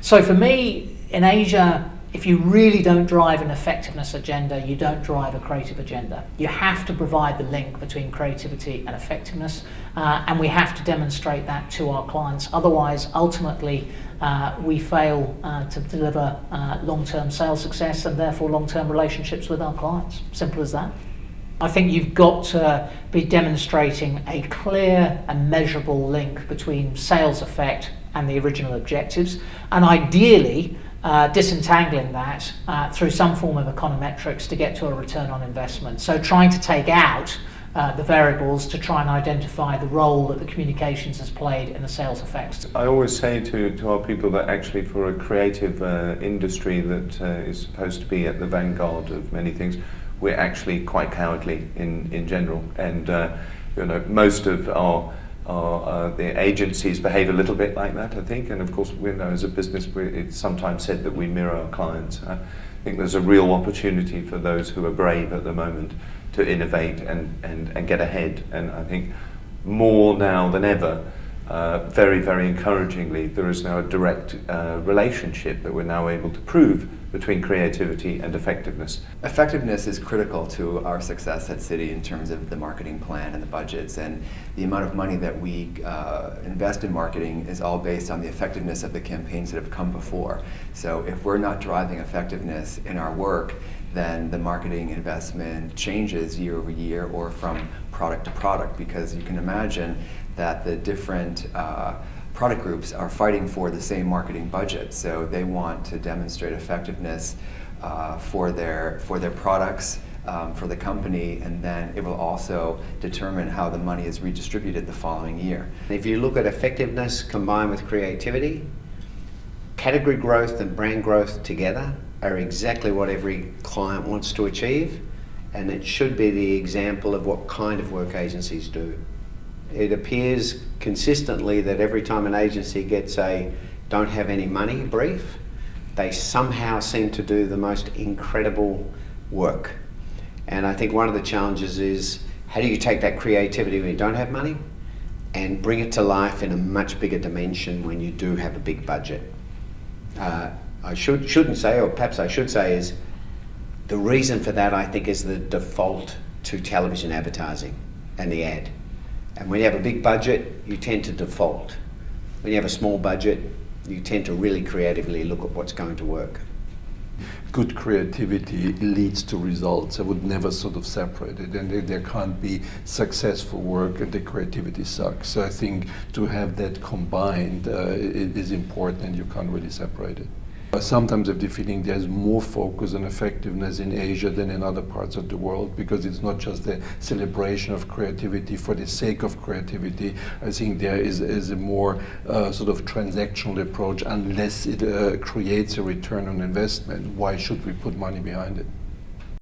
So for me, in Asia, if you really don't drive an effectiveness agenda, you don't drive a creative agenda. You have to provide the link between creativity and effectiveness, and we have to demonstrate that to our clients. Otherwise, ultimately, we fail to deliver long-term sales success and therefore long-term relationships with our clients. Simple as that. I think you've got to be demonstrating a clear and measurable link between sales effect and the original objectives, and ideally disentangling that through some form of econometrics to get to a return on investment. So trying to take out the variables to try and identify the role that the communications has played in the sales effects. I always say to our people that actually for a creative industry that is supposed to be at the vanguard of many things, we're actually quite cowardly in general, and most of the agencies behave a little bit like that, I think, and of course we know as a business it's sometimes said that we mirror our clients. I think there's a real opportunity for those who are brave at the moment to innovate and get ahead, and I think more now than ever, very, very encouragingly, there is now a direct relationship that we're now able to prove between creativity and effectiveness. Effectiveness is critical to our success at Citi in terms of the marketing plan and the budgets, and the amount of money that we invest in marketing is all based on the effectiveness of the campaigns that have come before. So if we're not driving effectiveness in our work, then the marketing investment changes year over year or from product to product, because you can imagine that the different product groups are fighting for the same marketing budget. So they want to demonstrate effectiveness for their products, for the company, and then it will also determine how the money is redistributed the following year. If you look at effectiveness combined with creativity, category growth and brand growth together are exactly what every client wants to achieve, and it should be the example of what kind of work agencies do. It appears consistently that every time an agency gets a don't have any money brief, they somehow seem to do the most incredible work. And I think one of the challenges is, how do you take that creativity when you don't have money and bring it to life in a much bigger dimension when you do have a big budget? I shouldn't say, or perhaps I should say, is the reason for that, I think, is the default to television advertising and the ad. And when you have a big budget, you tend to default. When you have a small budget, you tend to really creatively look at what's going to work. Good creativity leads to results. I would never sort of separate it, and there can't be successful work and the creativity sucks. So I think to have that combined is important, and you can't really separate it. Sometimes I have the feeling there's more focus on effectiveness in Asia than in other parts of the world, because it's not just the celebration of creativity for the sake of creativity. I think there is a more sort of transactional approach. Unless it creates a return on investment, why should we put money behind it?